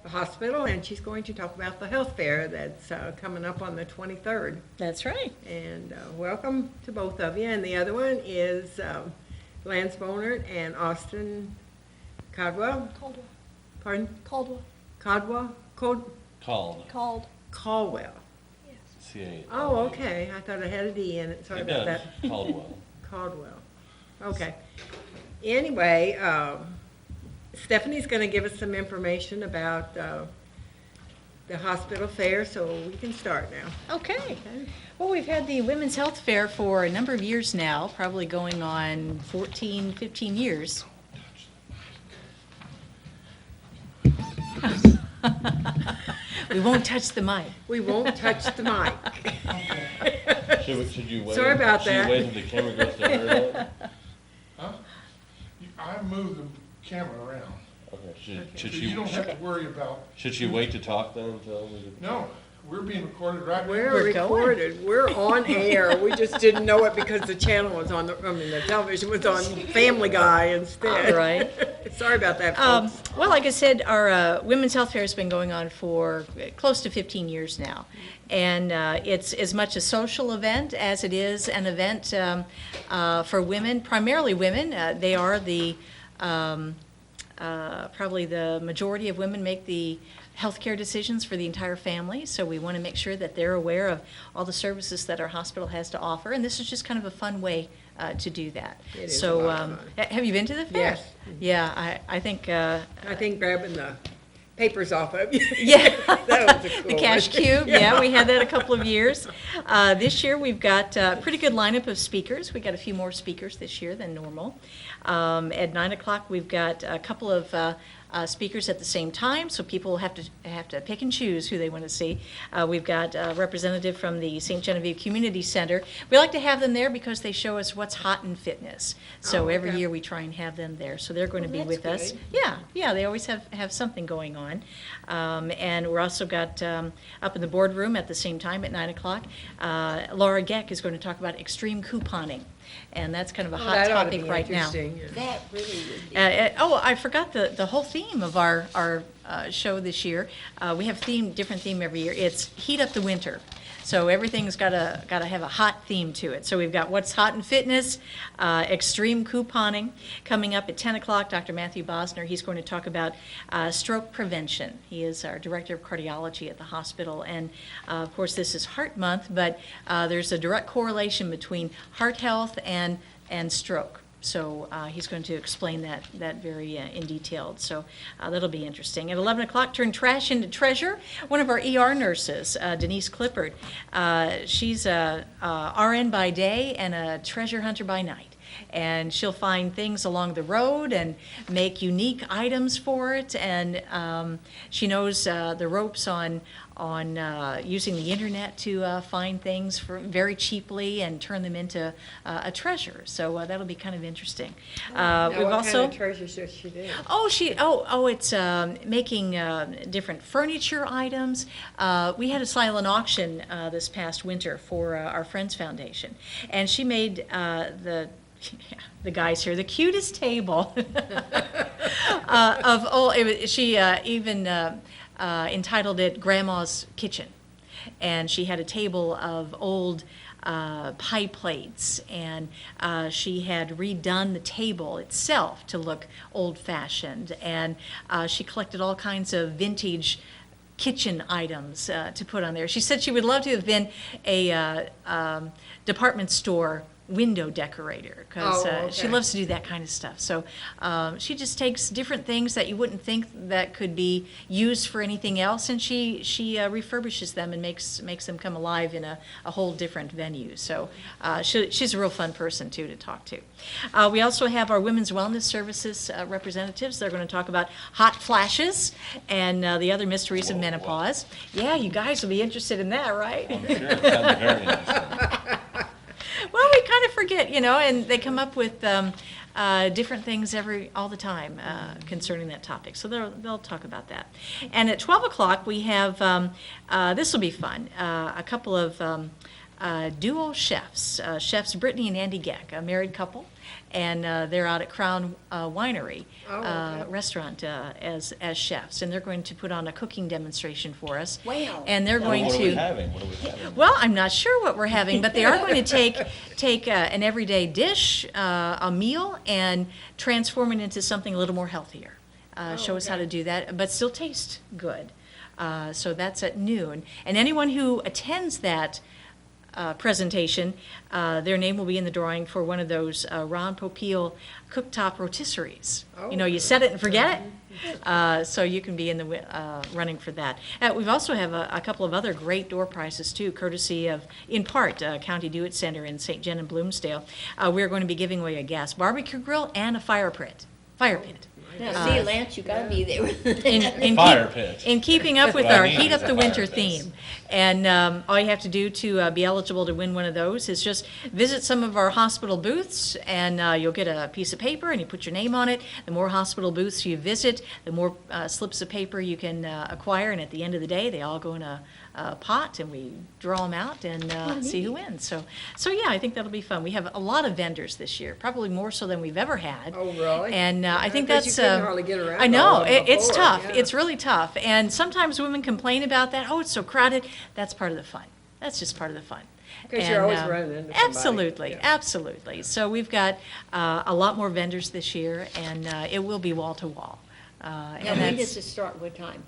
the hospital, and she's going to talk about the health fair that's coming up on the 23rd. That's right. And welcome to both of you. And the other one is Lance Bonert and Austin Caldwell. Caldwell. Pardon? Caldwell. Caldwell? Called. Caldwell. Yes. C-A. Oh, okay. I thought it had a D in it. Sorry It about does. that. Caldwell. Caldwell. Okay. Anyway, Stephanie's going to give us some information about the hospital fair, so we can start now. Okay. Well, we've had the Women's Health Fair for a number of years now, probably going on 14, 15 years. We won't touch the mic. We won't touch the mic. Should you wait? Sorry about should that. you wait until the camera goes to her? Huh? I moved the camera around. Okay. Should So you don't she have to worry about, should she wait to talk then until we? no, we're being recorded right now. We're We're going. recorded. We're on air. We just didn't know it because the channel was on the television was on Family Guy instead. All right. Sorry about that, folks. Well, like I said, our Women's Health Fair has been going on for close to 15 years now. And it's as much a social event as it is an event for women, primarily women. They are the, probably the majority of women make the healthcare decisions for the entire family. So we want to make sure that they're aware of all the services that our hospital has to offer. And this is just kind of a fun way to do that. It is so, a lot of fun. Have you been to the fair? Yes. Yeah, I think. I think grabbing the papers off of you. Yeah, That was a cool the cash one. cube. Yeah, we had that a couple of years. This year we've got a pretty good lineup of speakers. We got a few more speakers this year than normal. At 9 o'clock we've got a couple of speakers at the same time, so people have to pick and choose who they want to see. We've got a representative from the St. Genevieve Community Center. We like to have them there because they show us what's hot in fitness. So Oh, every okay. year we try and have them there. So they're going to be that's with us. good. Yeah, they always have something going on. And we're also got up in the boardroom at the same time at 9 o'clock, Laura Geck is going to talk about extreme couponing. And that's kind of a hot That ought to topic be right now. interesting. That really would be. I forgot the whole theme of our show this year. We have different theme every year. It's Heat Up the Winter. So everything's got to have a hot theme to it. So we've got What's Hot in Fitness, Extreme Couponing. Coming up at 10 o'clock, Dr. Matthew Bosner, he's going to talk about stroke prevention. He is our Director of Cardiology at the hospital. And of course, this is Heart Month, but there's a direct correlation between heart health and stroke. So he's going to explain that very in detail. So that'll be interesting. At 11 o'clock, turn trash into treasure. One of our ER nurses, Denise Clippard, she's a RN by day and a treasure hunter by night. And she'll find things along the road and make unique items for it. And she knows the ropes on using the internet to find things very cheaply and turn them into a treasure. So that'll be kind of interesting. Now, We've what also kind of treasures does she do? it's making different furniture items. We had a silent auction this past winter for our Friends Foundation, and she made the guys here the cutest table of all. She even entitled it Grandma's Kitchen, and she had a table of old pie plates, and she had redone the table itself to look old-fashioned, and she collected all kinds of vintage kitchen items to put on there. She said she would love to have been a department store window decorator because she okay. loves to do that kind of stuff. So she just takes different things that you wouldn't think that could be used for anything else, and she refurbishes them and makes them come alive in a whole different venue. So she's a real fun person too to talk to. We also have our Women's Wellness Services representatives. They're going to talk about hot flashes and the other mysteries of menopause. Yeah, you guys will be interested in that, right? I'm sure it sounds very interesting. Well, we kind of forget, and they come up with different things all the time concerning that topic. So they'll talk about that. And at 12 o'clock, we have, this will be fun, a couple of duo chefs, Chefs Brittany and Andy Geck, a married couple. and they're out at Crown Winery Oh, okay. restaurant as chefs, and they're going to put on a cooking demonstration for us. Wow. And they're going What are to. we having? What are we having? Well, I'm not sure what we're having, but they are going to take an everyday dish, a meal, and transform it into something a little more healthier. Show us how okay. to do that, but still taste good. So that's at noon. And anyone who attends that presentation, their name will be in the drawing for one of those Ron Popeil cooktop rotisseries. You know, you set it and forget it. So you can be in the running for that. We've also have a couple of other great door prizes too, courtesy of, in part, County Do It Center in St. John and Bloomsdale. We're going to be giving away a gas barbecue grill and a fire pit. Now, see, Lance, you gotta be there. In Fire pit. in keeping up with What I our need Heat is Up a the fire Winter pit. theme. And all you have to do to be eligible to win one of those is just visit some of our hospital booths, and you'll get a piece of paper, and you put your name on it. The more hospital booths you visit, the more slips of paper you can acquire, and at the end of the day, they all go in a pot, and we draw them out and see who wins. So yeah, I think that'll be fun. We have a lot of vendors this year, probably more so than we've ever had. Oh, really? And I think bet you that's. couldn't hardly get around I all know, of them it's before, tough. yeah. It's really tough. And sometimes women complain about that. Oh, it's so crowded. That's part of the fun. That's just part of the fun. 'Cause you're And, always running into somebody. Absolutely, Yeah. absolutely. So we've got a lot more vendors this year, and it will be wall to wall. Now, And when that's- does it start, what time?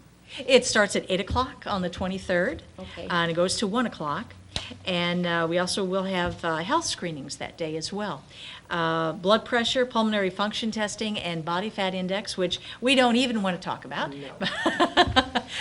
it starts at 8 o'clock on the 23rd. Okay. And it goes to 1 o'clock. And we also will have health screenings that day as well. Blood pressure, pulmonary function testing, and body fat index, which we don't even want to talk about.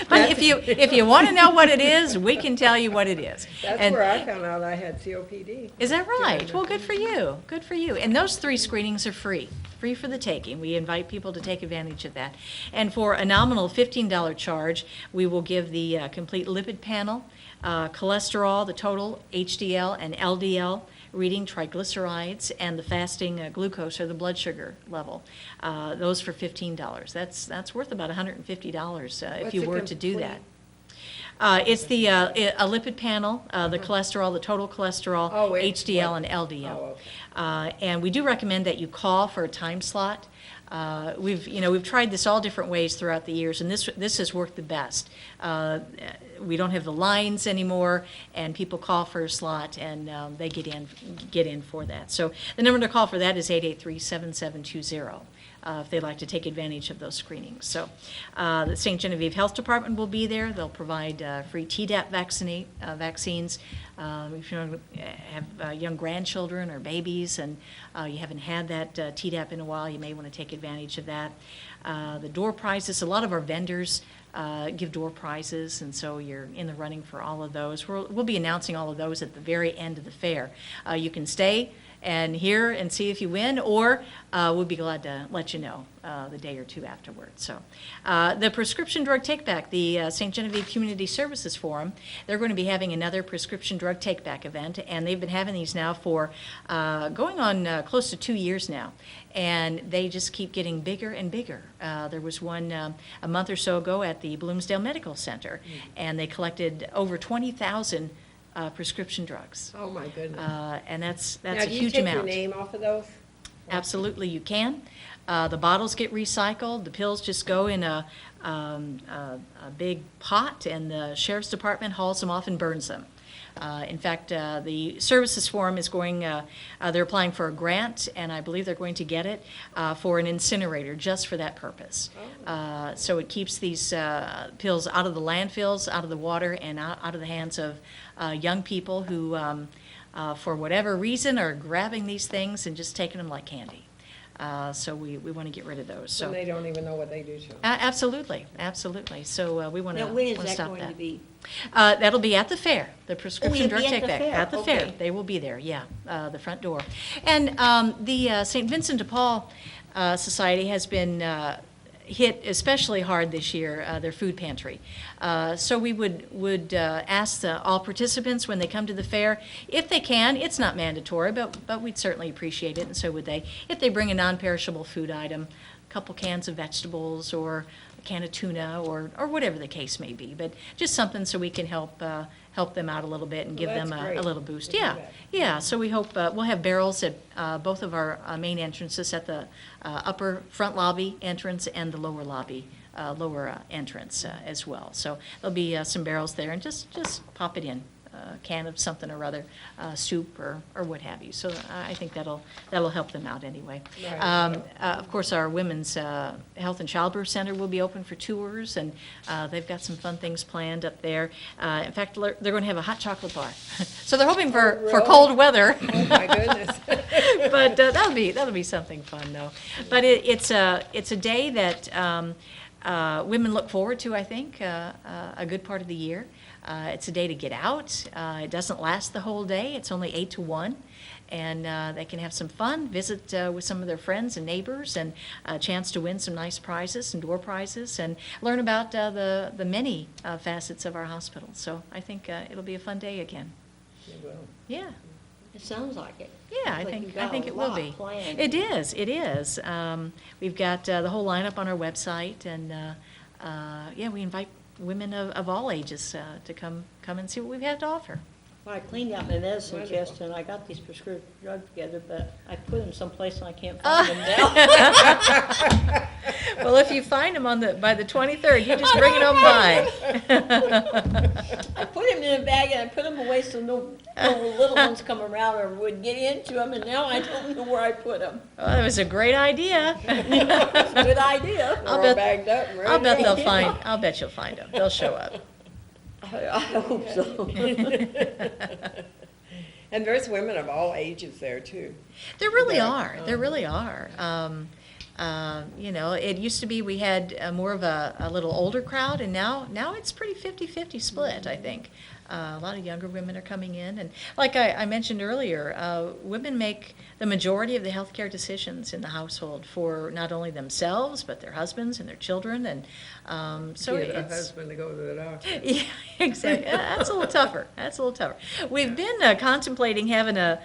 But if you want to know what it is, we can tell you what it is. That's And- where I found out I had COPD. Is that right? Well, good for you. Good for you. And those 3 screenings are free for the taking. We invite people to take advantage of that. And for a nominal $15 charge, we will give the complete lipid panel, cholesterol, the total HDL and LDL reading, triglycerides, and the fasting glucose or the blood sugar level. Those for $15. That's worth about $150 if What's you the were to do complete? that. It's a lipid panel, the cholesterol, the total cholesterol, Oh, wait, HDL, what? and LDL. Oh, And we do recommend that you call for a time slot. We've tried this all different ways throughout the years, and this has worked the best. We don't have the lines anymore, and people call for a slot, and they get in for that. So the number to call for that is 883-7720. If they'd like to take advantage of those screenings. So the St. Genevieve Health Department will be there. They'll provide free Tdap vaccines. If you have young grandchildren or babies and you haven't had that Tdap in a while, you may want to take advantage of that. The door prizes, a lot of our vendors give door prizes, and so you're in the running for all of those. We'll be announcing all of those at the very end of the fair. You can stay and hear and see if you win, or we'll be glad to let you know the day or two afterwards. So the prescription drug take-back, the St. Genevieve Community Services Forum, they're going to be having another prescription drug take-back event, and they've been having these now for going on close to 2 years now, and they just keep getting bigger and bigger. There was one a month or so ago at the Bloomsdale Medical Center, and they collected over 20,000 prescription drugs. Oh, my goodness. And that's Now, a do you huge take amount. your name off of those? Absolutely, you can. The bottles get recycled. The pills just go in a big pot, and the sheriff's department hauls them off and burns them. In fact, the Services Forum is going, they're applying for a grant, and I believe they're going to get it for an incinerator just for that purpose. So it keeps these pills out of the landfills, out of the water, and out of the hands of young people who, for whatever reason, are grabbing these things and just taking them like candy. So we want to get rid of those. So And they don't even know what they do to them. absolutely, absolutely. So we want to Now, when is stop that that. going to be? That'll be at the fair, the prescription it'll drug be at the take-back. fair, At the fair, okay. they will be there, yeah, the front door. And the St. Vincent de Paul Society has been hit especially hard this year, their food pantry. So we would ask all participants when they come to the fair, if they can, it's not mandatory, but we'd certainly appreciate it, and so would they, if they bring a non-perishable food item, a couple cans of vegetables or a can of tuna or whatever the case may be. But just something so we can help them out a little bit and give Well, them that's a great little boost. to do Yeah, that. yeah. So we hope we'll have barrels at both of our main entrances, at the upper front lobby entrance and the lower lobby lower entrance as well. So there'll be some barrels there, and just pop it in. A can of something or other, soup or what have you. So I think that'll help them out anyway. Right. Of course, our Women's Health and Childbirth Center will be open for tours, and they've got some fun things planned up there. In fact, they're going to have a hot chocolate bar. So they're hoping for really? cold weather. Oh, my goodness. But that'll be something fun though. But it's a day that women look forward to. I think a good part of the year. It's a day to get out. It doesn't last the whole day. It's only 8 to 1. And they can have some fun, visit with some of their friends and neighbors, and a chance to win some nice prizes, some door prizes, and learn about the many facets of our hospital. So I think it'll be a fun day again. Yeah. It sounds like it. Yeah, I Sounds like think you've got a it will lot be. planned. It is. It is. We've got the whole lineup on our website, and yeah, we invite women of all ages to come and see what we have to offer. Well, I cleaned out my medicine Wonderful. chest and I got these prescription drugs together, but I put them someplace and I can't Ah. find them now. Well, if you find them by the 23rd, you just bring it on by. I put them in a bag and I put them away so no little ones come around or would get into them, and now I don't know where I put them. Well, that was a great idea. It's a good idea. I'll They're all bet- bagged up and ready I'll bet to they'll go. find. I'll bet you'll find them. They'll show up. I hope so. And there's women of all ages there, too. There really Yeah. are. There really are. You know, it used to be we had more of a little older crowd, and now it's pretty 50-50 split, I think. A lot of younger women are coming in, and like I mentioned earlier, women make the majority of the healthcare decisions in the household for not only themselves, but their husbands and their children, and so Get a it's... husband to go to the doctor. Yeah, exactly. That's a little tougher. That's a little tougher. We've been contemplating having a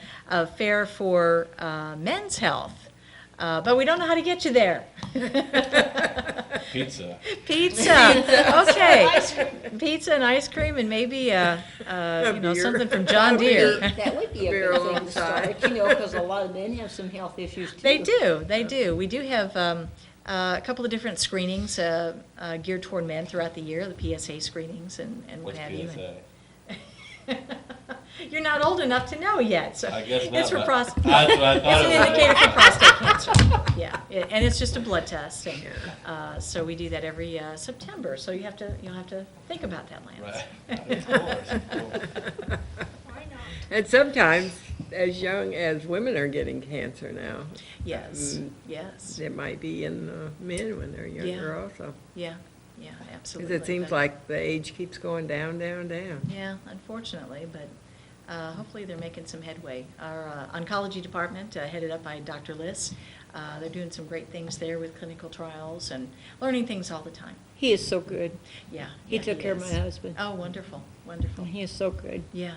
fair for men's health, but we don't know how to get you there. Pizza. Pizza. Okay. Pizza and ice cream, and maybe you know, beer. something from John Deere. That would be a Beer good thing to alongside. start, you know, because a lot of men have some health issues too. They do. They do. We do have a couple of different screenings geared toward men throughout the year, the PSA screenings and what What's have you. PSA? You're not old enough to know yet, so I guess not. it's for but prostate. That's what I thought It's it an was. indicator for prostate cancer. Yeah, and it's just a blood test, and so we do that every September. So you'll have to think about that, Lance. Right. That's cool. That's cool. And sometimes, as young as women are getting cancer now. Yes, Mm, yes, It might be in men when they're younger also. yeah, Because absolutely. it seems But- like the age keeps going down, down, down. Yeah, unfortunately, but hopefully they're making some headway. Our oncology department, headed up by Dr. Liss, they're doing some great things there with clinical trials and learning things all the time. He is so good. Yeah. He yeah, took care of my is. husband. Oh, wonderful, wonderful. He is so good. Yeah,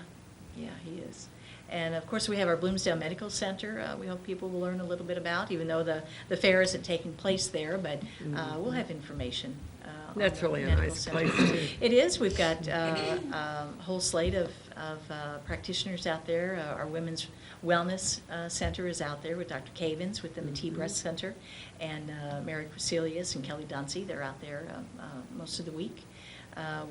yeah, he is. And of course, we have our Bloomsdale Medical Center. We hope people will learn a little bit about, even though the fair isn't taking place there, but we'll have information. On That's the really a medical nice center. place, too. It is. We've got a whole slate of practitioners out there. Our Women's Wellness Center is out there with Dr. Cavins with the Matee Breast Center, and Mary Quiselius and Kelly Dunsey. They're out there most of the week.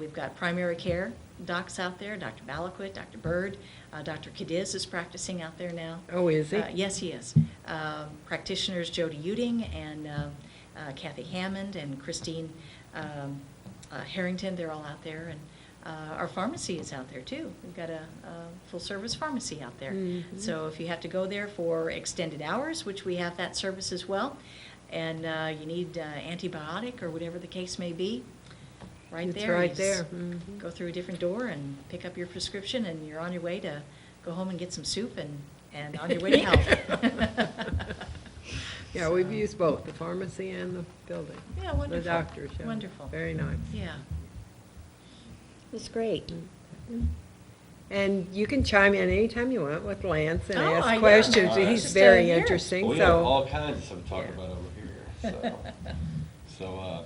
We've got primary care docs out there, Dr. Balaquit, Dr. Bird. Dr. Cadiz is practicing out there now. Oh, is he? Yes, he is. Practitioners Jody Uding and Kathy Hammond and Christine Harrington, they're all out there. And our pharmacy is out there too. We've got a full-service pharmacy out there. Mhm. So if you have to go there for extended hours, which we have that service as well, and you need antibiotic or whatever the case may be, right It's there. right you there. just Mhm. Go through a different door and pick up your prescription, and you're on your way to go home and get some soup and on your way to health. Yeah, we've used both, the pharmacy and the building. Yeah, wonderful. The doctors, yeah. Wonderful. Very nice. Yeah. It's great. And you can chime in anytime you want with Lance and Oh, I ask know. questions. All right. He's Just, very here. interesting, We have so. all kinds of stuff to talk Yeah. about over here, so. So,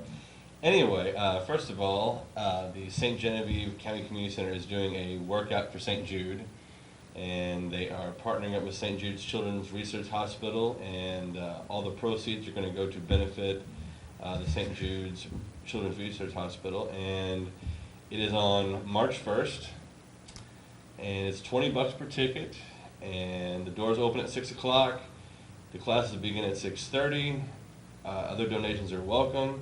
Anyway, first of all, the St. Genevieve County Community Center is doing a workout for St. Jude, and they are partnering up with St. Jude's Children's Research Hospital, and all the proceeds are going to go to benefit the St. Jude's Children's Research Hospital, and it is on March 1st, and it's $20 per ticket, and the doors open at 6 o'clock. The classes begin at 6:30. Other donations are welcome.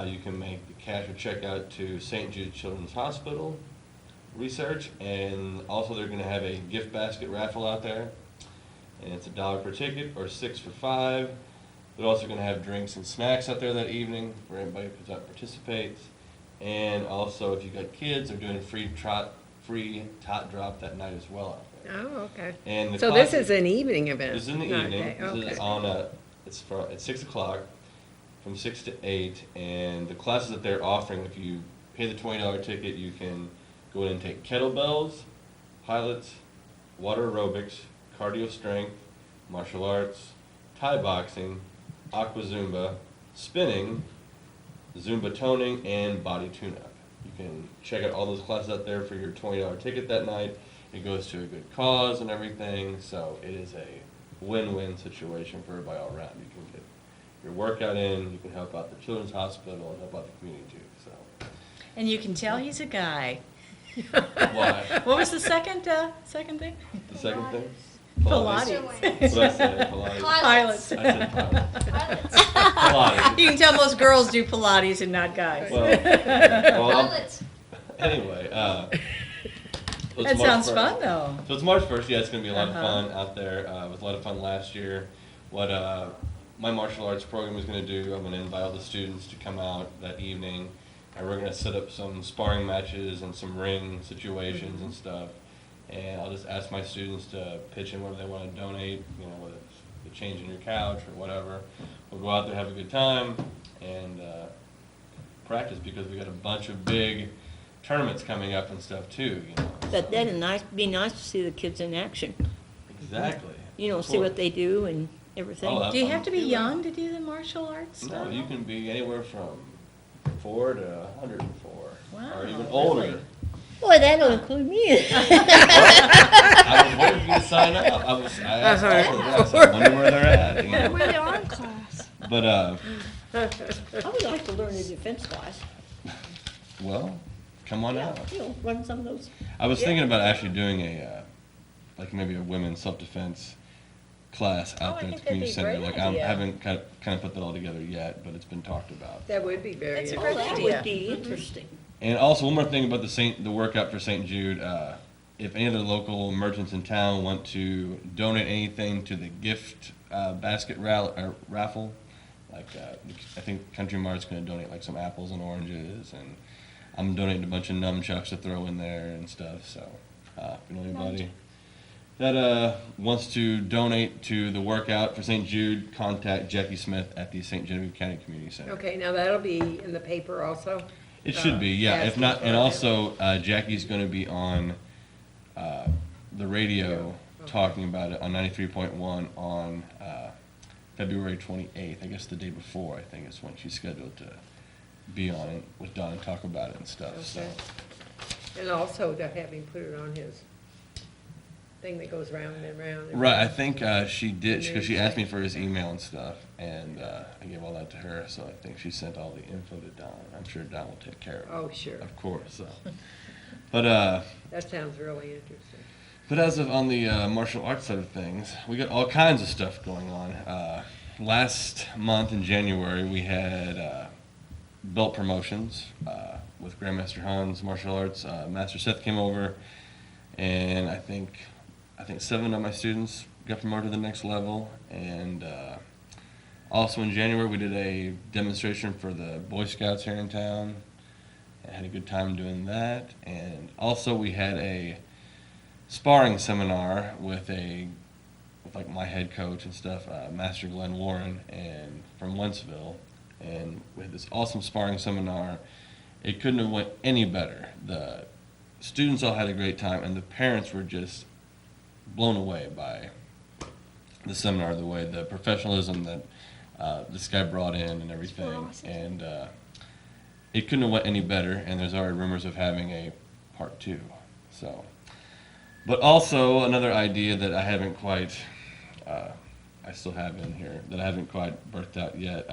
You can make the cash or check out to St. Jude's Children's Hospital Research, and also they're going to have a gift basket raffle out there, and it's $1 per ticket or 6 for 5. They're also going to have drinks and snacks out there that evening for everybody who participates, and also if you got kids, they're doing a free tot drop that night as well out there. Oh, okay. And the So this classes- is an evening event? This is in the Okay, evening. This okay. is on at 6 o'clock, from 6 to 8, and the classes that they're offering, if you pay the $20 ticket, you can go in and take kettlebells, pilates, water aerobics, cardio strength, martial arts, Thai boxing, aqua Zumba, spinning, Zumba toning, and body tune-up. You can check out all those classes out there for your $20 ticket that night. It goes to a good cause and everything, so it is a win-win situation for everybody all around. You can get your workout in, you can help out the Children's Hospital, and help out the community too, so. And you can tell he's a guy. Why? What was the second thing? The second thing? Pilates. What did I say? Pilates? Pilots. I said Pilates. Pilates. You can tell most girls do Pilates and not guys. Well, anyway, so it's That March sounds 1st. fun, though. So it's March 1st, yeah, it's going to be a lot of Uh-huh. fun out there. It was a lot of fun last year. What my martial arts program is going to do, I'm going to invite all the students to come out that evening, and we're going to set up some sparring matches and some ring situations and stuff. And I'll just ask my students to pitch in whatever they want to donate, you know, whether it's the change in your couch or whatever. We'll go out there, have a good time, and practice, because we got a bunch of big tournaments coming up and stuff too, you know. But that'd be nice to see the kids in action. Exactly. You know, Of see what course. they do and everything. Oh, Do you have to be young to do the martial arts No, stuff? you can be anywhere from 4 to 104, Wow, or even really? older. Boy, that'll include me. I was waiting for you to sign up. I asked all of them. I said, I wonder where they're at. You know? Where they are in class. But I would like to learn a defense class. well, come on Yeah, out. you know, run some of those. I was thinking about actually doing a like maybe a women's self-defense class out I there think at the that'd community be a center. great Like I idea. haven't kind of put that all together yet, but it's been talked about. That would be very That's a Oh, great interesting. that idea. would be interesting. And also, one more thing about the workout for St. Jude. If any of the local merchants in town want to donate anything to the gift basket raffle, like I think Country Mart's going to donate like some apples and oranges, and I'm donating a bunch of nunchucks to throw in there and stuff. So, if you know anybody that wants to donate to the workout for St. Jude, contact Jackie Smith at the St. Genevieve County Community Center. Okay, now that'll be in the paper also? It should be, yeah. If asking not, for and it. also Jackie's going to be on the radio talking about it on 93.1 on February 28th. I guess the day before. I think is when she's scheduled to be on it with Don and talk about it and stuff. So Okay. And also to have him put it on his thing that goes round and round. and right, I round. think she did because she asked me for his email and stuff, and I gave all that to her. So I think she sent all the info to Don. I'm sure Don will take care of it. Oh, sure. Of course. So. But That sounds really interesting. But as of on the martial arts side of things, we got all kinds of stuff going on. Last month in January, we had belt promotions with Grandmaster Hans Martial Arts. Master Seth came over, and I think 7 of my students got promoted to the next level. And also in January, we did a demonstration for the Boy Scouts here in town. I had a good time doing that. And also we had a sparring seminar with like my head coach and stuff, Master Glenn Warren, and from Wentzville, and we had this awesome sparring seminar. It couldn't have went any better. The students all had a great time, and the parents were just blown away by the seminar, the way the professionalism that this guy brought in and everything, and it couldn't have went any better, and there's already rumors of having a part 2. So, but also another idea that I haven't quite, I still have in here, that I haven't quite birthed out yet.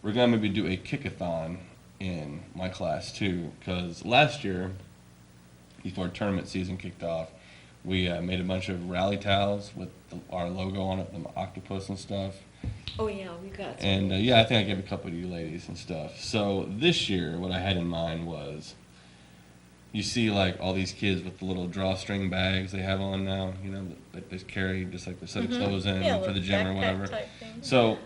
We're going to maybe do a kickathon in my class too, because last year, before tournament season kicked off, we made a bunch of rally towels with our logo on it, the octopus and stuff. Oh, yeah, we got some. And yeah, I think I gave a couple to you ladies and stuff. So this year, what I had in mind was, you see like all these kids with the little drawstring bags they have on now, you know, that they carry just like the set of clothes in Yeah, for the little gym or backpack whatever. type thing. So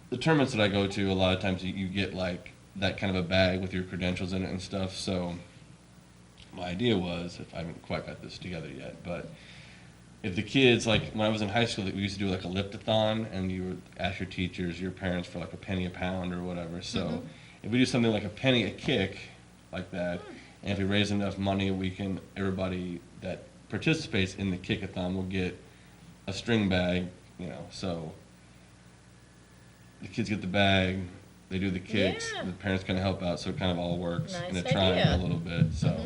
the tournaments that I go to, a lot of times you get like that kind of a bag with your credentials in it and stuff. So my idea was, if I haven't quite got this together yet, but if the kids, like when I was in high school, we used to do like a lift-a-thon, and you would ask your teachers, your parents for like a penny a pound or whatever. So if we do something like a penny a kick, like that, and if we raise enough money, we can, everybody that participates in the kick-a-thon will get a string bag, you know, so the kids get the bag, they do the kicks, Yeah. the parents kind of help out, so it kind of all works in a Nice triangle idea. a little bit, so.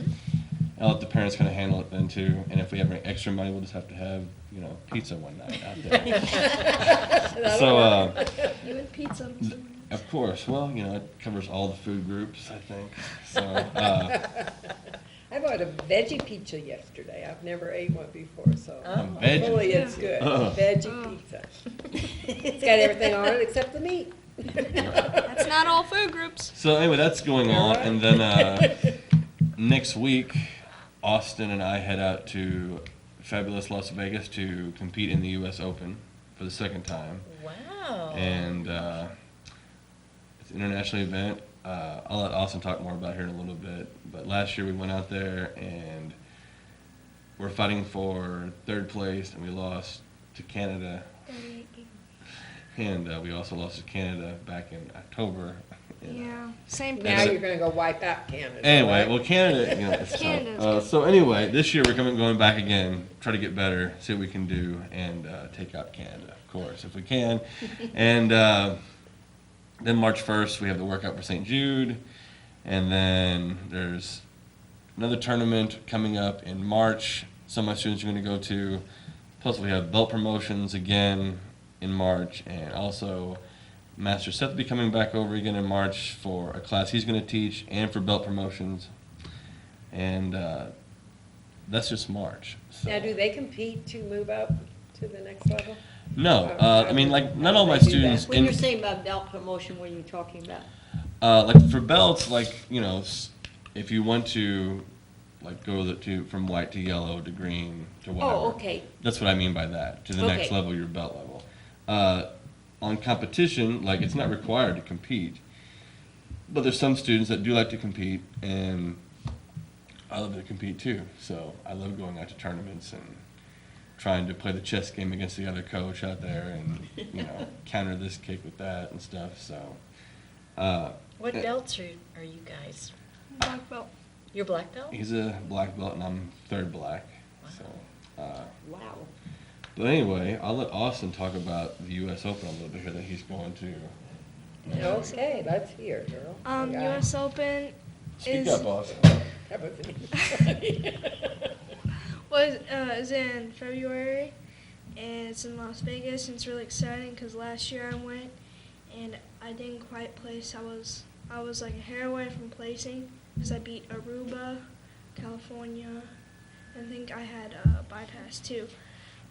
I'll let the parents kind of handle it then too, and if we have any extra money, we'll just have to have, you know, pizza one night out there. So, You and pizza. of course, well, you know, it covers all the food groups, I think, so, I bought a veggie pizza yesterday. I've never ate one before, so veggie? hopefully it's good. Veggie pizza. It's got everything on it except the meat. That's not all food groups. So anyway, that's going on, and then, next week, Austin and I head out to fabulous Las Vegas to compete in the U.S. Open for the second time. Wow. And it's an international event. I'll let Austin talk more about it here in a little bit. But last year we went out there and we're fighting for third place, and we lost to Canada. And we also lost to Canada back in October. Yeah, same Now thing. you're gonna go wipe out Canada. Anyway, right? well, Canada, you know, it's Canada's tough. good. So anyway, this year we're going back again, try to get better, see what we can do, and take out Canada, of course, if we can. And then March 1st, we have the workout for St. Jude, and then there's another tournament coming up in March. Some of my students are going to go to. Plus, we have belt promotions again in March, and also Master Seth will be coming back over again in March for a class he's going to teach and for belt promotions. And that's just March. So. Now, do they compete to move up to the next level? No, I mean, like, not all my How do they do students. When you're saying about belt promotion, what are you talking about? Like for belts, like, you know, if you want to, like, go from white to yellow to green to whatever. Oh, okay. That's what I mean by that. To the next Okay. level, your belt level. On competition, like, it's not required to compete, but there's some students that do like to compete, and I love to compete too. So I love going out to tournaments and trying to play the chess game against the other coach out there, and you know, counter this kick with that and stuff. So. What belts are you guys? Black belt. You're black belt? He's a black belt, and I'm third black. So. Wow. But anyway, I'll let Austin talk about the U.S. Open a little bit here that he's going to. Okay, let's hear it, girl. Okay. U.S. Open Speak is up, Austin. That wasn't even funny. is in February, and it's in Las Vegas. And it's really exciting because last year I went, and I didn't quite place. I was like a hair away from placing because I beat Aruba, California, and I think I had a bypass too.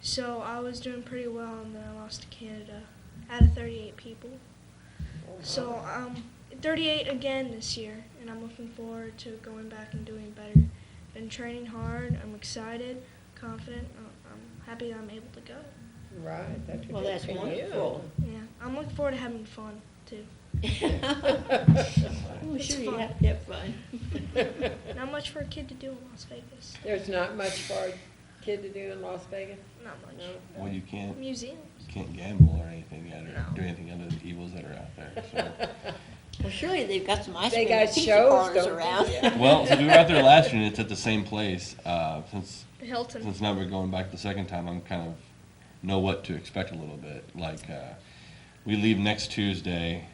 So I was doing pretty well, and then I lost to Canada out of 38 people. So 38 again this year, and I'm looking forward to going back and doing better. Been training hard. I'm excited, confident. I'm happy that I'm able to go. Right, that's Well, good that's for you. wonderful. Yeah, I'm looking forward to having fun too. I'm It's sure you fun. have to have fun. Not much for a kid to do in Las Vegas. There's not much for a kid to do in Las Vegas? Not much. No? Well, you can't Museums. gamble or anything yet, or No. do anything other than the evils that are out there. So. Well, surely they've got some ice They cream got and pizza shows, parlors don't around. they? Yeah. Well, so we were out there last year, and it's at the same place. The Hilton. Since now we're going back the second time, I'm kind of know what to expect a little bit. Like, we leave next Tuesday,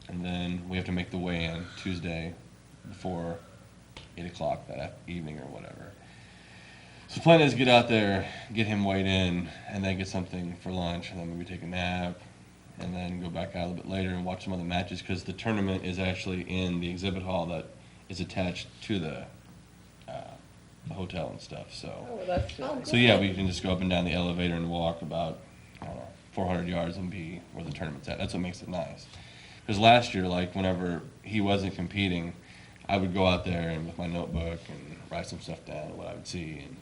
and then we have to make the weigh-in Tuesday before 8 o'clock that evening or whatever. So the plan is get out there, get him weighed in, and then get something for lunch, and then maybe take a nap, and then go back out a little bit later and watch some other matches, because the tournament is actually in the exhibit hall that is attached to the hotel and stuff. So, Oh, that's nice. so yeah, we can just go up and down the elevator and walk about, I don't know, 400 yards and be where the tournament's at. That's what makes it nice. Because last year, like whenever he wasn't competing, I would go out there and with my notebook and write some stuff down, what I would see. And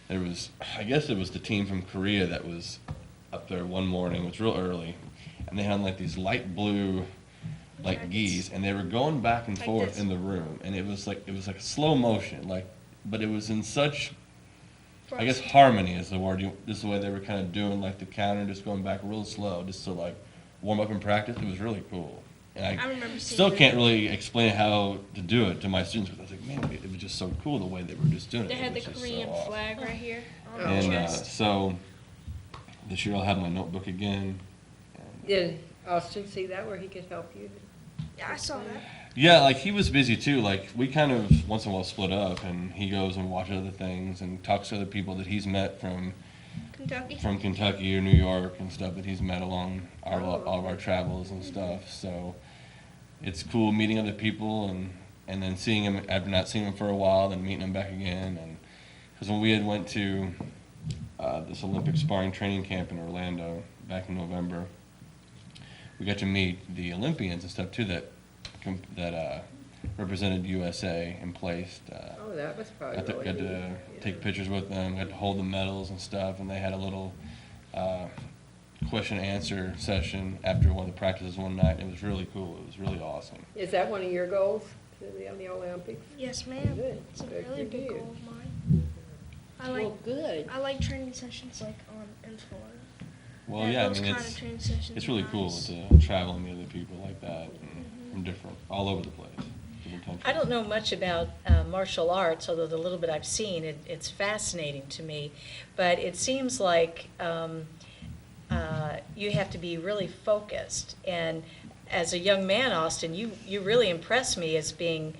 there was, I guess it was the team from Korea that was up there one morning. It was real early, and they had like these light blue, like geese, and they were going back and Like forth this. in the room, and it was like slow motion, like, but it was in such, I guess harmony is the word. Just the way they were kind of doing like the counter, just going back real slow, just to like warm up and practice. It was really cool. And I remember seeing still that. can't really explain how to do it to my students, because I was like, man, it was just so cool the way they were just doing it. They had It the was just so Korean awesome. flag right here on the And chest. so this year I'll have my notebook again. Did Austin see that where he could help you? Yeah, I saw that. Yeah, like he was busy too. Like we kind of once in a while split up, and he goes and watches other things and talks to other people that he's met from Kentucky or New York and stuff that he's met along all of our travels and stuff. So it's cool meeting other people and then seeing him after not seeing him for a while, then meeting him back again. And because when we had went to this Olympic sparring training camp in Orlando back in November, we got to meet the Olympians and stuff too that represented USA and placed. Oh, that was probably Got to, really got neat. to Yeah. take pictures with them, got to hold the medals and stuff, and they had a little question and answer session after one of the practices one night. It was really cool. It was really awesome. Is that one of your goals to be on the Olympics? Yes, ma'am. Good. It's a Good really for big you. goal of mine. Well, good. I like training sessions like in Florida. Well, yeah, I those mean, kind of training sessions it's are really cool nice. to travel and meet other people like that from different, all over the place, different countries. I don't know much about martial arts, although the little bit I've seen, it's fascinating to me. But it seems like you have to be really focused. And as a young man, Austin, you really impress me as being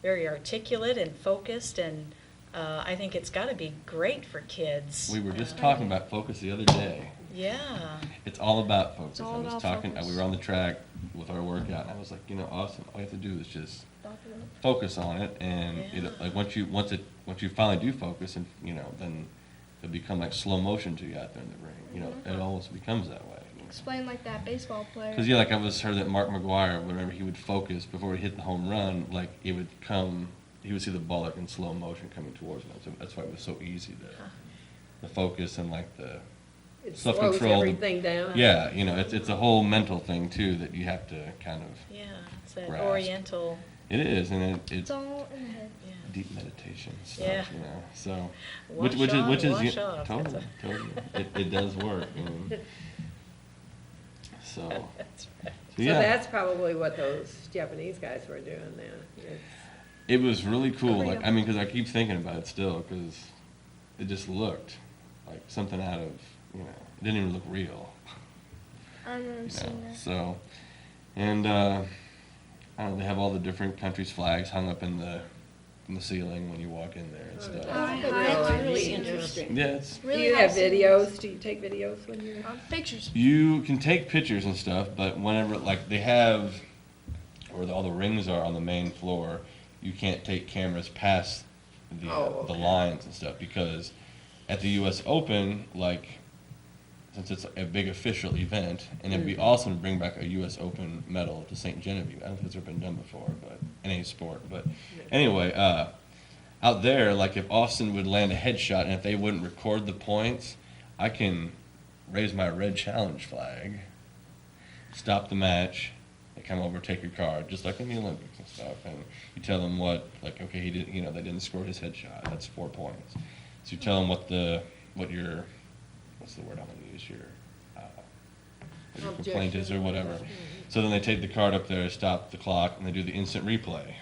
very articulate and focused, and I think it's got to be great for kids. We were just talking about focus the other day. Yeah. It's all about focus. all I was about talking, focus. we were on the track with our workout, and I was like, Austin, all you have to do is just focus on it, and Yeah. like once you finally do focus, and then it'll become like slow motion to you out there in the ring. It almost becomes that way. Explain like that baseball player. Because like I was heard that Mark McGuire, whenever he would focus before he hit the home run, like it would come, he would see the ball like in slow motion coming towards him. So that's why it was so easy the focus and like the It self-control. slows everything down. Yeah, it's a whole mental thing too that you have to kind of. Yeah, it's that Grasp. oriental, It is, and it's It's all in the head. yeah. deep meditation stuff. Yeah. So Wash which on, is wash off. totally. It does work. So That's right. So yeah. that's probably what those Japanese guys were doing then. It's- It was really cool. Like, I mean, because I keep thinking about it still, because it just looked like something out of, it didn't even look real. I remember seeing that. So, and I don't know, they have all the different countries' flags hung up in the ceiling when you walk in there and stuff. That's really neat. interesting. Yeah, it's. Do Really you have nice and- videos? Do you take videos when you're? Pictures. You can take pictures and stuff, but whenever, like, they have, where all the rings are on the main floor, you can't take cameras past the Oh, okay. lines and stuff, because at the U.S. Open, like, since it's a big official event, and it'd be awesome to bring back a U.S. Open medal to St. Genevieve. I don't think it's ever been done before, but in any sport. But anyway, out there, like if Austin would land a headshot and if they wouldn't record the points, I can raise my red challenge flag, stop the match, and come over, take your card, just like in the Olympics and stuff. And you tell them what, like, okay, he did, they didn't score his headshot. That's 4 points. So you tell them what your, what's the word I'm going to use here? What your complaint is or whatever. So then they take the card up there, stop the clock, and they do the instant replay.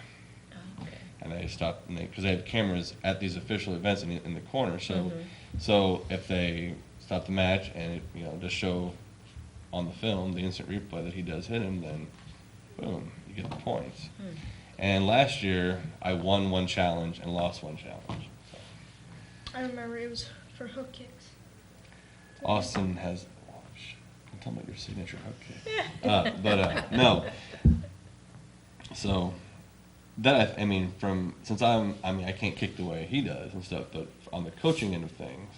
Okay. And they stop, because they have cameras at these official events in the corner. So, so if they stop the match and it, just show on the film the instant replay that he does hit him, then boom, you get the points. And last year, I won one challenge and lost one challenge. So. I remember it was for hook kicks. Austin has, don't tell me about your signature hook kick. No. So, that, I mean, I can't kick the way he does and stuff, but on the coaching end of things,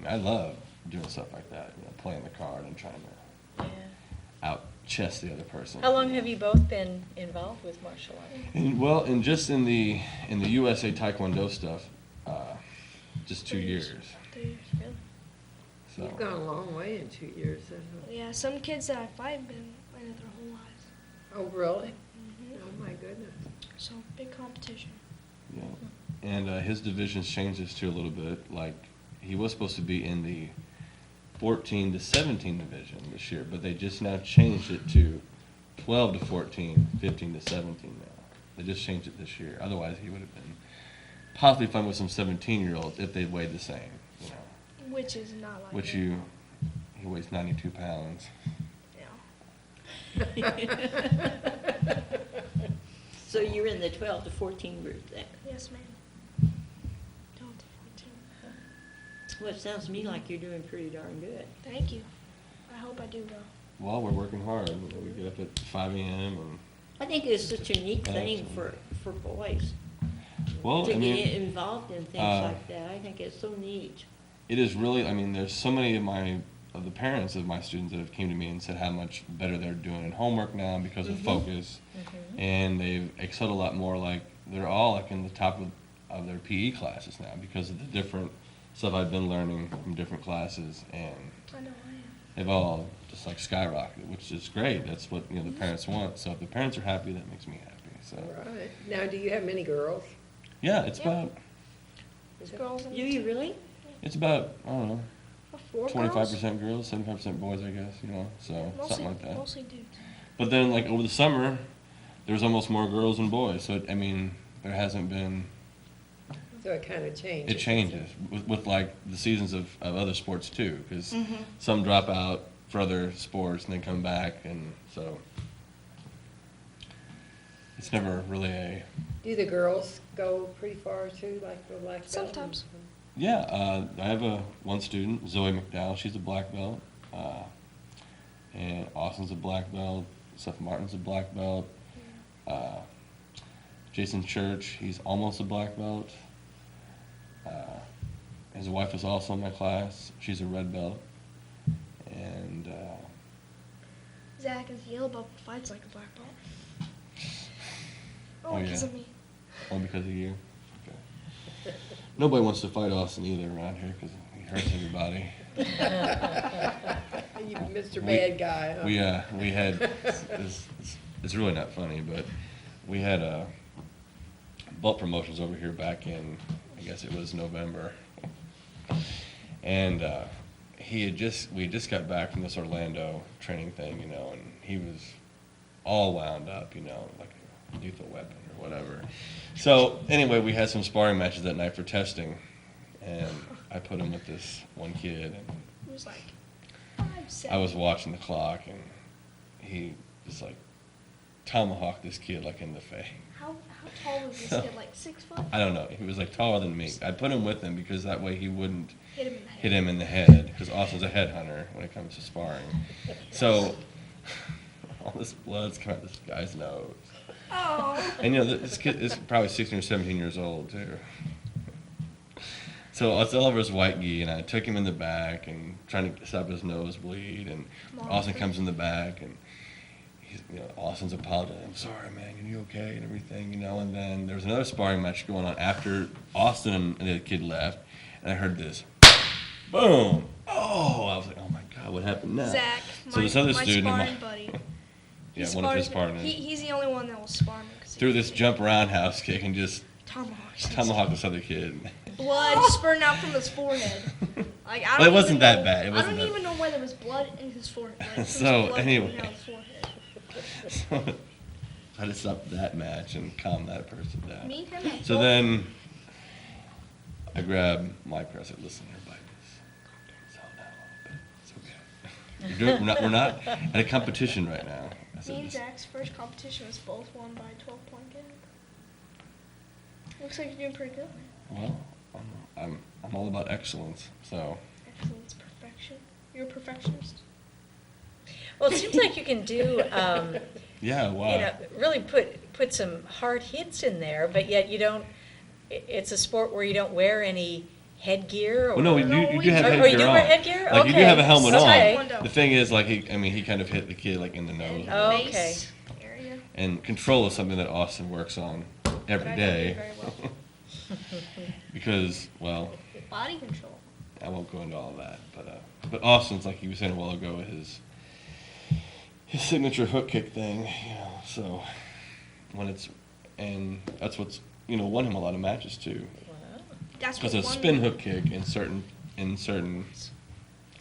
I love doing stuff like that, playing the card and trying to out-chess the other person. How long have you both been involved with martial arts? And just in the USA Taekwondo stuff, just 2 years. 3 years. Really? So. You've gone a long way in 2 years. Hasn't it? Yeah, some kids that I fight have been in it their whole lives. Oh, really? Hmm Oh, my goodness. So, big competition. Yeah. And his divisions changes too a little bit. Like, he was supposed to be in the 14 to 17 division this year, but they just now changed it to 12 to 14, 15 to 17 now. They just changed it this year. Otherwise, he would have been possibly fighting with some 17-year-olds if they weighed the same, Which is not like Which it. he weighs 92 pounds. Yeah. So you're in the 12 to 14 group then? Yes, ma'am. 12 to 14. Well, it sounds to me like you're doing pretty darn good. Thank you. I hope I do well. Well, we're working hard. We get up at 5 a.m. and I think it's such a neat thing for boys well, to I mean, get involved in things like that. I think it's so neat. it is really. I mean, there's so many of the parents of my students that have came to me and said how much better they're doing in homework now because of focus, and they've excelled a lot more. Like they're all like in the top of their PE classes now because of the different stuff I've been learning from different classes, and I know I am. they've all just like skyrocketed, which is great. That's what the parents want. So if the parents are happy, that makes me happy. So Right. Now, do you have many girls? yeah, it's Yeah. about There's girls in Do you really? I don't know, 4 25% girls, 75% boys, I guess. So Mostly, something like that. Mostly dudes. But then, like over the summer, there's almost more girls than boys. So there hasn't been. So it kind of changes. It changes with like the seasons of other sports too, because some drop out for other sports and then come back, and so it's never really a. Do the girls go pretty far too, like the black belt? Sometimes. Yeah, I have one student, Zoe McDowell. She's a black belt, and Austin's a black belt. Seth Martin's a black belt. Jason Church, he's almost a black belt. His wife is also in my class. She's a red belt. And Zach is a yellow belt but fights like a black belt. Oh, because yeah. of me. all because of you. Okay. Nobody wants to fight Austin either around here because he hurts everybody. You Mr. Bad Guy, huh? We had it's really not funny, but we had belt promotions over here back in, I guess it was November, and we just got back from this Orlando training thing, and he was all wound up, like a lethal weapon or whatever. So anyway, we had some sparring matches that night for testing, and I put him with this one kid, and He was like 5'7". I was watching the clock, and he just like tomahawked this kid like in the face. How tall was this kid? Like 6 foot? I don't know. He was like taller than me. I put him with him because that way he wouldn't Hit him in the head. hit him in the head. Because Austin's a headhunter when it comes to sparring. So all this blood's coming out this guy's nose. Oh. And this kid is probably 16 or 17 years old too. So it's Oliver's white gi, and I took him in the back and trying to stop his nosebleed, and Austin comes in the back, and he's, Austin's apologizing. I'm sorry, man. Are you okay? And everything, And then there was another sparring match going on after Austin and the kid left, and I heard this, boom. Oh, I was like, oh my God, what happened now? Zach, So this other my student, sparring buddy. He yeah, one of his spars- partners, He's the only one that will spar me. 'Cause threw he- this jump roundhouse kick and just Tomahawks. tomahawked this other kid. Blood spurting out from his forehead. Like, I Well, don't it wasn't even that know- bad. It wasn't I don't that- even know why there was blood in his forehead. Like, there was So, blood anyway. coming out his forehead. So I had to stop that match and calm that person down. Me and him. So then I grabbed Mike and I said, listen, everybody, just calm down a little bit. It's okay. We're not at a competition right now. I said Me and this- Zach's first competition was both won by a 12-point gap. Looks like you're doing pretty good. well, I'm all about excellence, so. Excellence, perfection. You're a perfectionist. Well, it seems like you can do, Yeah, wow. you know, really put some hard hits in there, but yet you don't, it's a sport where you don't wear any headgear or. Well, no, No, you we do have do. headgear Oh, you do on. wear headgear? Like, you do Okay. have a helmet Okay. on. The thing is, like, he kind of hit the kid, like, in the nose. And Oh, base okay. area. And control is something that Austin works on every But I don't do day. very well. Because, well, Body control. I won't go into all of that, but Austin's, like he was saying a while ago, his signature hook kick thing, you know, so when it's, and that's what's, you know, won him a lot of matches too. That's Because what a won spin me. hook kick in certain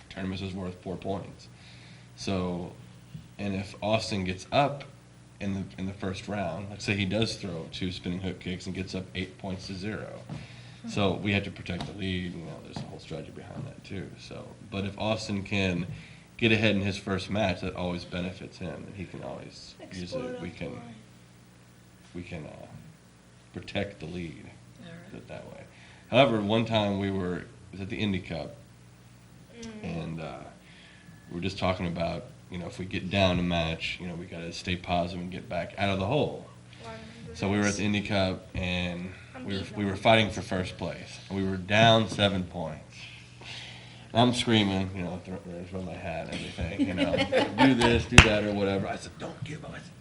tournaments is worth 4 points. So, and if Austin gets up in the first round, let's say he does throw 2 spinning hook kicks and gets up 8 points to 0. So we have to protect the lead. You know, there's a whole strategy behind that too. So, but if Austin can get ahead in his first match, that always benefits him, and he can always use Explode it. off We can the line. protect the lead. All right. Put it that way. However, one time it was at the Indy Cup, and we were just talking about, you know, if we get down a match, you know, we got to stay positive and get back out of the hole. Well, I remember So we were at this. the Indy Cup, and I'm we beating were them. fighting for first place. And we were down 7 points. And I'm screaming, you know, throw my hat and everything, you know, do this, do that, or whatever. I said, don't give up. I said,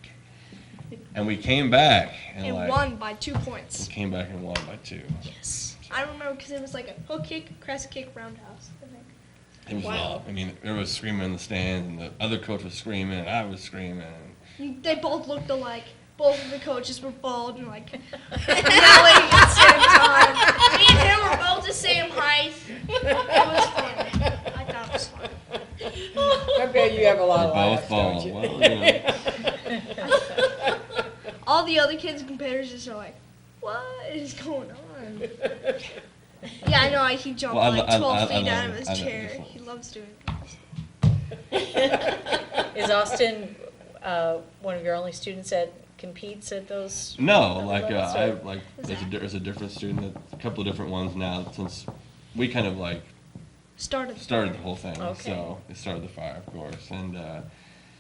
kick. And we came back, and And like, won by 2 points. came back and won by 2. Yes. I remember because it was like a hook kick, crest kick, roundhouse, I think. It was Wow. I mean, there was screaming in the stands, and the other coach was screaming, and I was screaming. They both looked alike. Both of the coaches were bald and like yelling at the same time. Me and him were both the same height. It was fun. I thought it was fun. I bet you have a lot We're of both laughs, don't bald. you? Well, you know. All the other kids and competitors just are like, what is going on? Yeah, I know. He jumped Well, like 12 feet out of love his it. chair. It's fun. He loves doing it. Is Austin one of your only students that competes at those? No, other like levels, or- there's a different student, a couple of different ones now since we kind of like Started. started the whole thing. Okay. So it started the fire, of course, and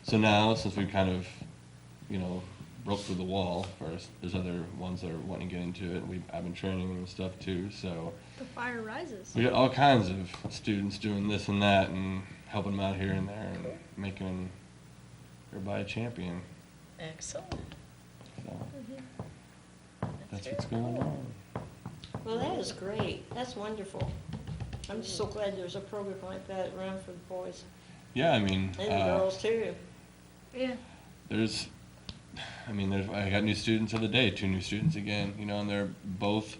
so now since we kind of, you know, broke through the wall first, there's other ones that are wanting to get into it. I've been training them and stuff too. So The fire rises. we got all kinds of students doing this and that and helping them out here and there and making everybody a champion. Excellent. So that's very what's going cool. on. Well, that is great. That's wonderful. I'm just so glad there's a program like that around for the boys Yeah, I mean, and the girls too. Yeah. there's, I got new students the other day, 2 new students again, you know, and they're both,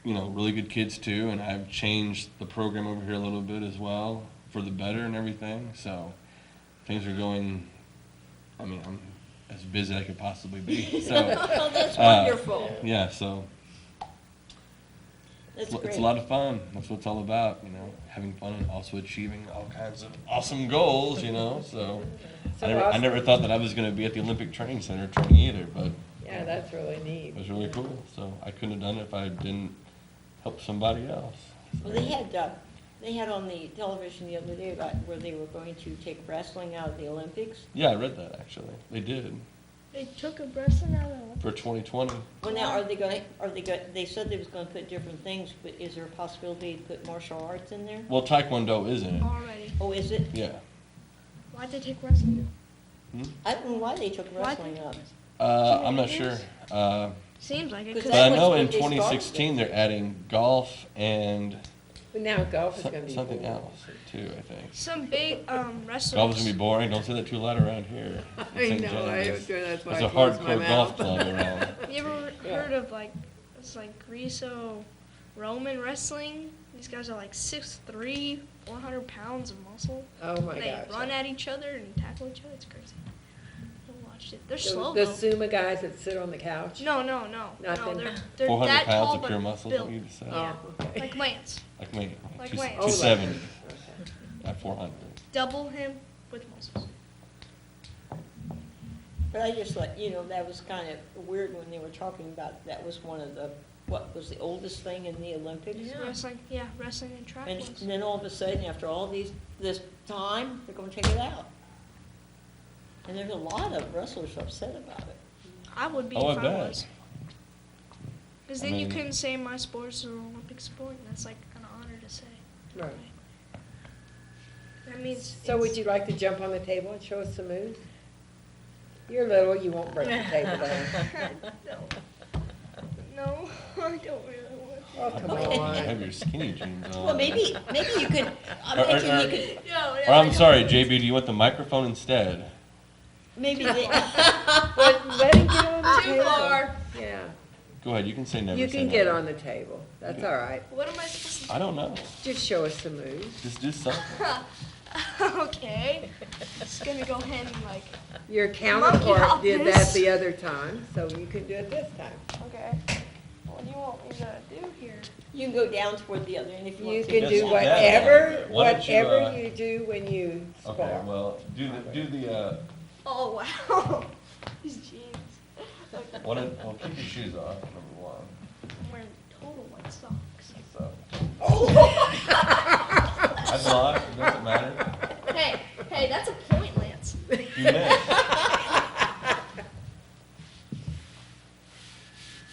you know, really good kids too, and I've changed the program over here a little bit as well for the better and everything, so things are going, I mean, I'm as busy as I could possibly be, so. Oh, that's uh, wonderful. Yeah, so That's it's great. a lot of fun. That's what it's all about, you know, having fun and also achieving all kinds of awesome goals, you know, so. So I awesome. never thought that I was gonna be at the Olympic Training Center training either, but Yeah, that's really neat. it was really cool. So I couldn't have done it if I didn't help somebody else. Well, they had on the television the other day about where they were going to take wrestling out of the Olympics. Yeah, I read that actually. They did They took a wrestling out of for 2020. Well, now, they said they was gonna put different things, but is there a possibility to put martial arts in there? Well, Taekwondo is in it. already. Oh, is it? Yeah. Why'd they take wrestling? I don't know why they took Why- wrestling out. I'm not sure. Seems like it. Because But I That know was in what they started 2016 they're adding golf and But now golf is gonna be. something cool. else too, I think. Some big wrestlers. Golf is gonna be boring. Don't say that too loud around here. I St. know, I Genevieve. that's why There's a I closed my hardcore golf mouth. club around. You ever Yeah. heard of like it's like Greco-Roman wrestling? These guys are like 6'3", 400 pounds of muscle. Oh my They gosh. run at each other and tackle each other. It's crazy. I watched it. They're The- slow The though. Sumo guys that sit on the couch? No. Nothing. They're 400 that pounds tall of but pure muscle, built. what you just said. Yeah. Oh, okay. Like Lance. Like me. Like Wayne. 270 Okay. at 400. Double him with muscles. But I just thought, that was kind of weird when they were talking about, that was one of the, what was the oldest thing in the Olympics? Wrestling and track And was. then all of a sudden, after all this time, they're gonna take it out. And there's a lot of wrestlers upset about it. I would be Oh, I if I bet. was. Because I then you mean- couldn't say my sport's an Olympic sport, and that's like an honor to say. Right. That means. So would you like to jump on the table and show us some moves? You're little, you won't break the table down. No, I don't really want to. Oh, come Okay. You on. have your skinny jeans on. Well, maybe you could, I'm Or- thinking or- you could, No, Or I'm sorry, JB, do you want the microphone instead? maybe they, But let him get on the Too table. far. Yeah, Go ahead, you can say never you say can get never. on the table. That's all right. What am I supposed to I don't know. Just show us some moves. Just do something. do? Okay. It's gonna go hand in like. Your Monkey counterpart hop did this. that the other time, so you can do it this time. Okay. What do you want me to do here? you can go down toward the other end if you You want to. can Yes, do yeah. whatever, Why don't you, whatever you do when you Okay, spar. well, do the, Oh wow. These jeans. Okay. well, keep your shoes off, number one, I'm wearing total white socks. so. Oh. I blocked, it doesn't matter. Hey, that's a point, Lance. You missed.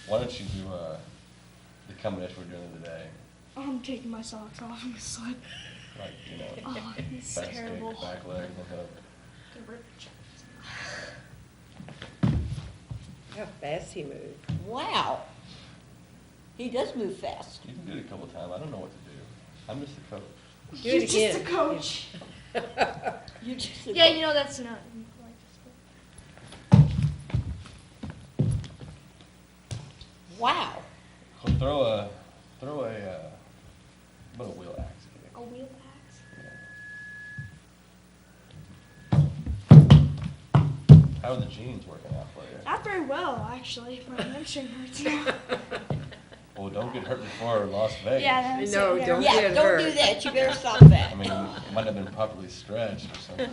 Why don't you do, the combination we're doing today, I'm taking my socks off. I'm gonna slip. like, Oh, it's back terrible. stick, back leg, and hook. Gonna rip my jeans. How fast he moved. Wow. He does move fast. You can do it a couple times, I don't know what to do. I'm just a coach. Do it You're just a again. coach. You just. Yeah, you know that's not. Wow. Throw a, what a wheel axe kick. A wheel axe. How are the jeans working out for you? Not very well, actually. My hamstring hurts now. Well, don't get hurt before Las Vegas. Yeah, that's No, it. Yeah. don't Yeah, get don't do hurt. that. You better stop that. I mean, it might have been properly stretched or something.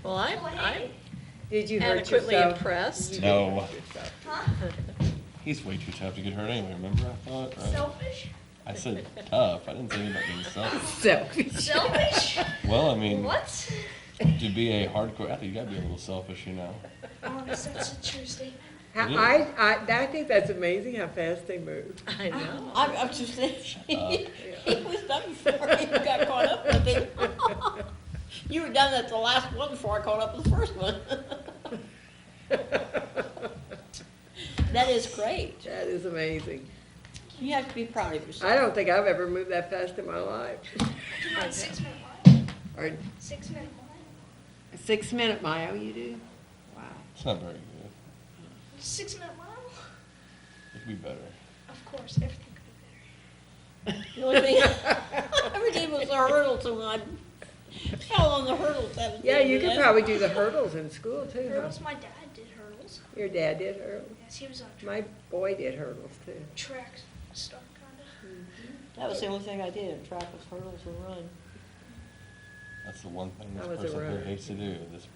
Well, I'm Did you hurt adequately yourself? impressed. You No. didn't hurt yourself. Huh? He's way too tough to get hurt anyway, remember I thought, right? Selfish? I said tough, I didn't say anything about being selfish. Selfish. Selfish? Well, I mean, What? to be a hardcore athlete, you gotta be a little selfish, you know? That's a true statement. I think that's amazing how fast they move. I know. I'm just saying, up. he was done before you got caught up with him. You were done at the last one before I caught up with the first one. That is great. That is amazing. You have to be proud of yourself. I don't think I've ever moved that fast in my life. Do my 6 minute mile. Or 6 minute mile. a 6-minute mile you do? Wow. It's not very good. 6 minute mile? It could be better. Of course, everything could be better. The only thing I ever did was the hurdles, and I fell on the hurdles. That was Yeah, the you end of could that. probably do the hurdles in school too, huh? Hurdles, my dad did hurdles. Your dad did hurdles? Yes, he was on My boy did hurdles too. track star, kind That was the only thing I did in track was hurdles and run. That's the one thing I this was a person here runner. hates to do, this of.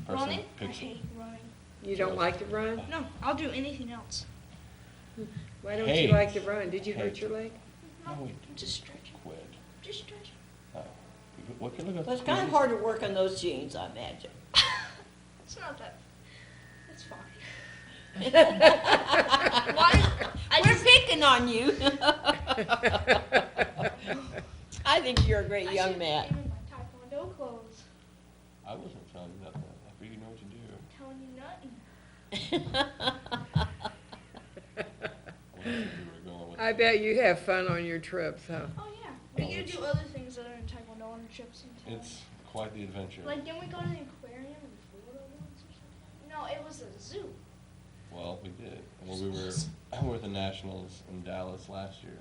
person Running? I picks it. hate running. You don't like to run? No, I'll do anything else. Why don't Hey. you like to run? Did you hurt Hey. your leg? No, No, wait. I'm just stretching. Quit. Just stretching. Oh. What can I look But it's kind of hard to work on those jeans, I imagine. It's not that. It's fine. Why? We're picking on you. I think you're a great young should man. give him my taekwondo clothes. I wasn't telling you nothing, I figured you know what to do. Telling you nothing. I wasn't sure where you were going with I bet you have fun on your trips, huh? Oh yeah, we get to do other things that are in taekwondo on the trips and It's quite the adventure. like didn't we go to the aquarium in Florida once or something? No, it was a zoo. Well, we did. Well, we were at the Nationals in Dallas last year.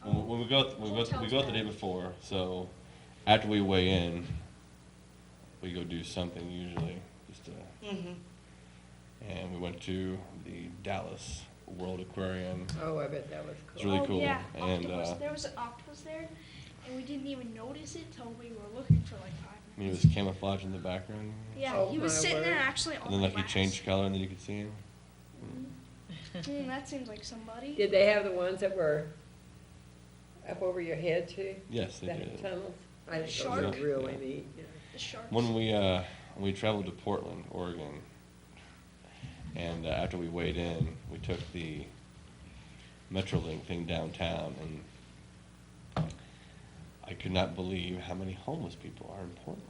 When we go the day before, so after we weigh in, we go do something usually, just to, and we went to the Dallas World Aquarium. Oh, I bet that was It's cool. really Oh, cool. yeah, And octopus. There was an octopus there, and we didn't even notice it till we were looking for like 5 I mean, it was camouflage in the background. Yeah, Oh, he was my sitting there word. actually on And then like he glass. changed color and then you could see him. That seems like somebody. Did they have the ones that were up over your head too? Yes, they The did. tunnels? I think those Shark. are really Yeah. neat. Yeah. The sharks. When we traveled to Portland, Oregon, and after we weighed in, we took the Metrolink thing downtown, and I could not believe how many homeless people are in Portland.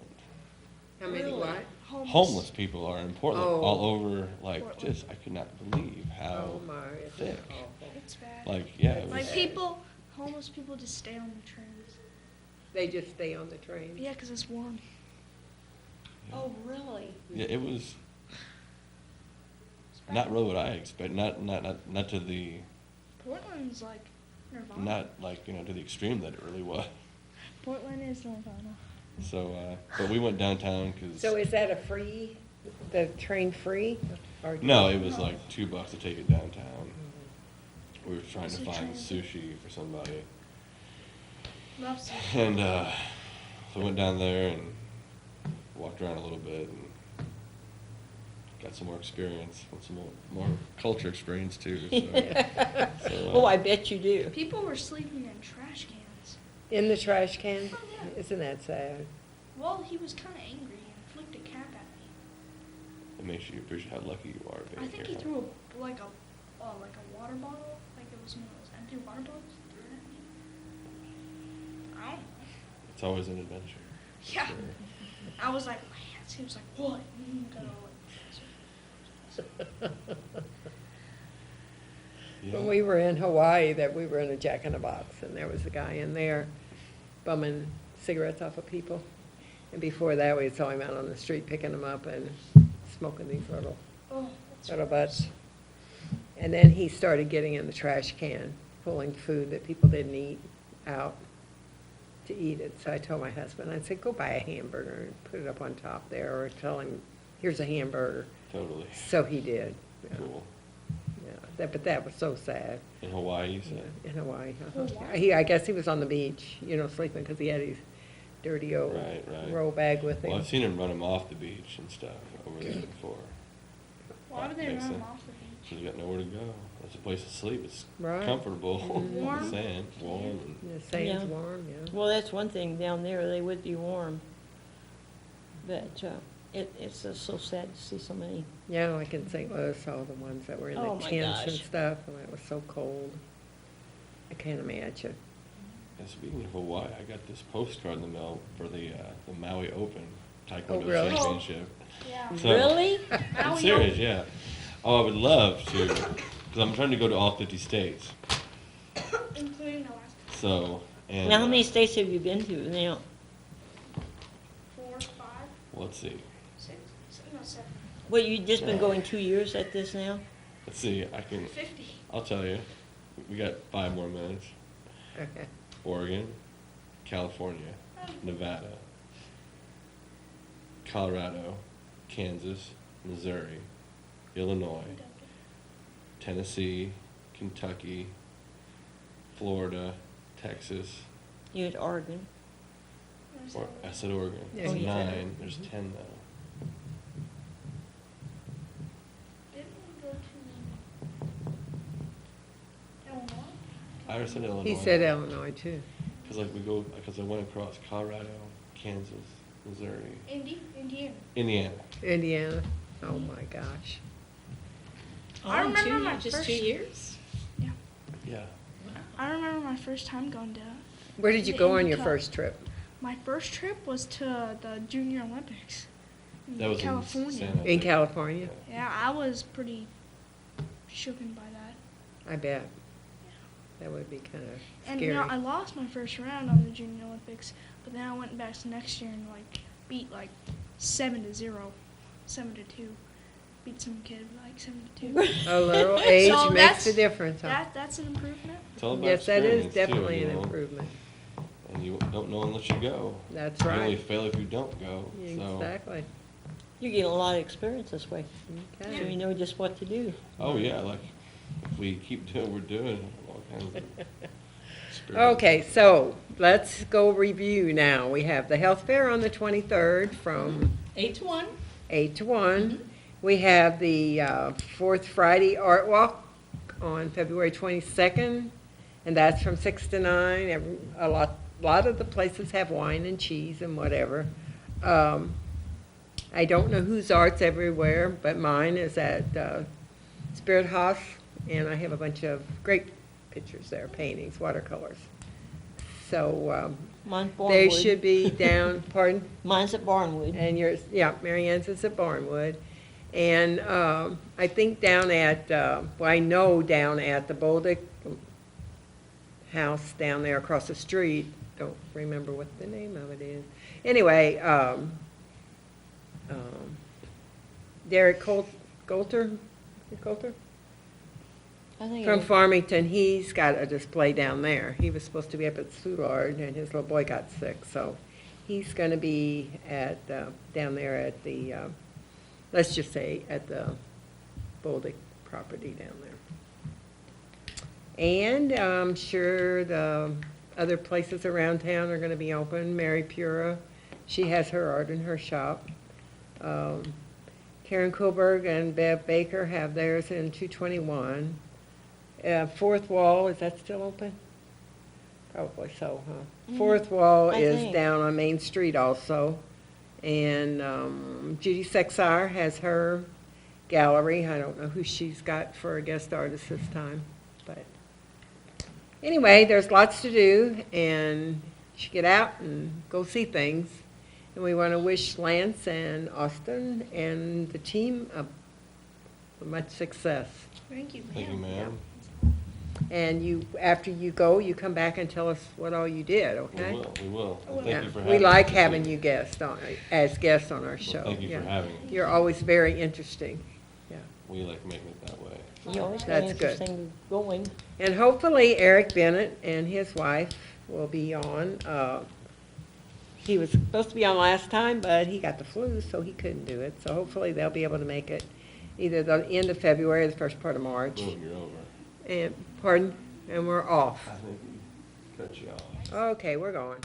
How many Really? what? Homeless people are in Portland, Oh. all over, like, Portland. just, I could not believe how Oh my, isn't thick. it awful? It's bad. Like, yeah, it Like was, people, homeless people just stay on the trains. They just stay on the train? Yeah, 'cause it's warm. Oh, really? yeah, it was not really what I expected, not to the, Portland's like Nirvana. not like, you know, to the extreme that it really was. Portland is Nirvana. So, but we went downtown because. So is that the train free? Or- No, it was like $2 to take it downtown. We were trying to What's the find train? sushi for somebody. Love sushi. And so we went down there and walked around a little bit and got some more experience, some more culture experience too. So, Oh, I bet you do. People were sleeping in trash cans. In the trash can? Oh, yeah. Isn't that sad? Well, he was kind of angry and flicked a cap at me. it makes you appreciate how lucky you are being I think he here. threw like a water bottle, like it was one of those empty water bottles. He threw it at me. I don't know. It's always an adventure. Yeah. Sure. I was like, Lance. He was like, what? Got all like, Yeah. When we were in Hawaii, we were in a Jack in the Box, and there was a guy in there bumming cigarettes off of people. And before that, we saw him out on the street picking them up and smoking these little oh, that's butts. And then he started getting in the trash can, pulling food that people didn't eat out to eat it. So I told my husband, I said, go buy a hamburger and put it up on top there, or tell him, here's a hamburger. Totally. So he did. Yeah. Cool. Yeah, but that was so sad. In Hawaii, you said? In Hawaii. Hawaii? I guess he was on the beach, sleeping, because he had his dirty old Right. roll bag with him. Well, I've seen him run him off the beach and stuff over there before. Why would they Makes run him sense. off the beach? He's got nowhere to go. That's a place to sleep. It's Right. comfortable. Warm. Sand, warm. And The sand's Yeah. warm, yeah. Well, that's one thing, down there, they would be warm. But it's just so sad to see so many. Yeah, like in St. Louis, all the ones that were in Oh, the my tents and gosh. stuff, and it was so cold. I can't imagine. and speaking of Hawaii, I got this postcard in the mail for the Maui Open Taekwondo Oh, really? Championship. Yeah. So- Really? I'm Maui serious, Open. yeah. Oh, I would love to, because I'm trying to go to all 50 states. Including Alaska. So, and. Now, how many states have you been to now? 4, 5, Let's see. 6, no, 7, Well, you've just been going 2 years at this now? Let's see. 50. I'll tell you. We got 5 more minutes. Okay. Oregon, California, Nevada, Colorado, Kansas, Missouri, Illinois, Tennessee, Kentucky, Florida, Texas, You at Oregon? or I said Oregon. Yeah, That's you said 9. it. There's 10 now. Didn't we go to Illinois? I already said Illinois. He said Illinois, too. Because I went across Colorado, Kansas, Missouri, Indiana. Indiana. Indiana. Oh, my gosh. I remember my Just first- 2 years? Yeah. Yeah. I remember my first time going to. Where did you The go on Indy your Cup. first trip? My first trip was to the Junior Olympics in That was California. in San In Jose. California? Yeah, I was pretty shooken by that. I bet. That would be kind of And scary. I lost my first round on the Junior Olympics, but then I went back to next year and beat 7-0, 7-2. Beat some kid 7-2. A little age So makes that's- a difference, huh? That's an improvement. It's all about Yes, that is experience, too, definitely you an know? improvement. And you don't know unless you go. That's You only right. fail if you don't go. So. Exactly. You get a lot of experience this way, so Okay. you know just what to do. Oh yeah, like if we keep doing what we're doing, all kinds of Okay, so let's go review now. We have the health fair on the 23rd from 8 to 1. 8 to 1. We have the Fourth Friday Art Walk on February 22nd, and that's from 6 to 9. A lot of the places have wine and cheese and whatever. I don't know whose art's everywhere, but mine is at Spirit House, and I have a bunch of great pictures there, paintings, watercolors. So Mine's they Barnwood. should be down, pardon? Mine's at Barnwood. And yours, yeah, Mary Ann's is at Barnwood. And I think down at, well, I know down at the Boldick house down there across the street, don't remember what the name of it is. Anyway, Derek Coulter? I think From it- Farmington, he's got a display down there. He was supposed to be up at Soulard, and his little boy got sick, so he's going to be at, down there at the, let's just say, at the Boldick property down there. And I'm sure the other places around town are going to be open. Mary Pura, she has her art in her shop. Karen Kohlberg and Bev Baker have theirs in 221. Fourth Wall, is that still open? Probably so, huh? Fourth Wall I is think. down on Main Street also. And Judy Sexar has her gallery. I don't know who she's got for a guest artist this time. But anyway, there's lots to do, and you should get out and go see things. And we want to wish Lance and Austin and the team much success. Thank you, Thank you, ma'am. And you, after you go, you come back and tell us what all you did, We okay? will, we will. And Yeah, thank you for having we us like this having week. you as guests on our Well, show. thank you Yeah. for having us. You're always very interesting. Yeah. We like making it that way. You always got That's good. interesting going. And hopefully Eric Bennett and his wife will be on. He was supposed to be on last time, but he got the flu, so he couldn't do it. So hopefully they'll be able to make it either the end of February or the first part of March. Boom, you're over. And, pardon? And we're off. I think we cut you off. Okay, we're going.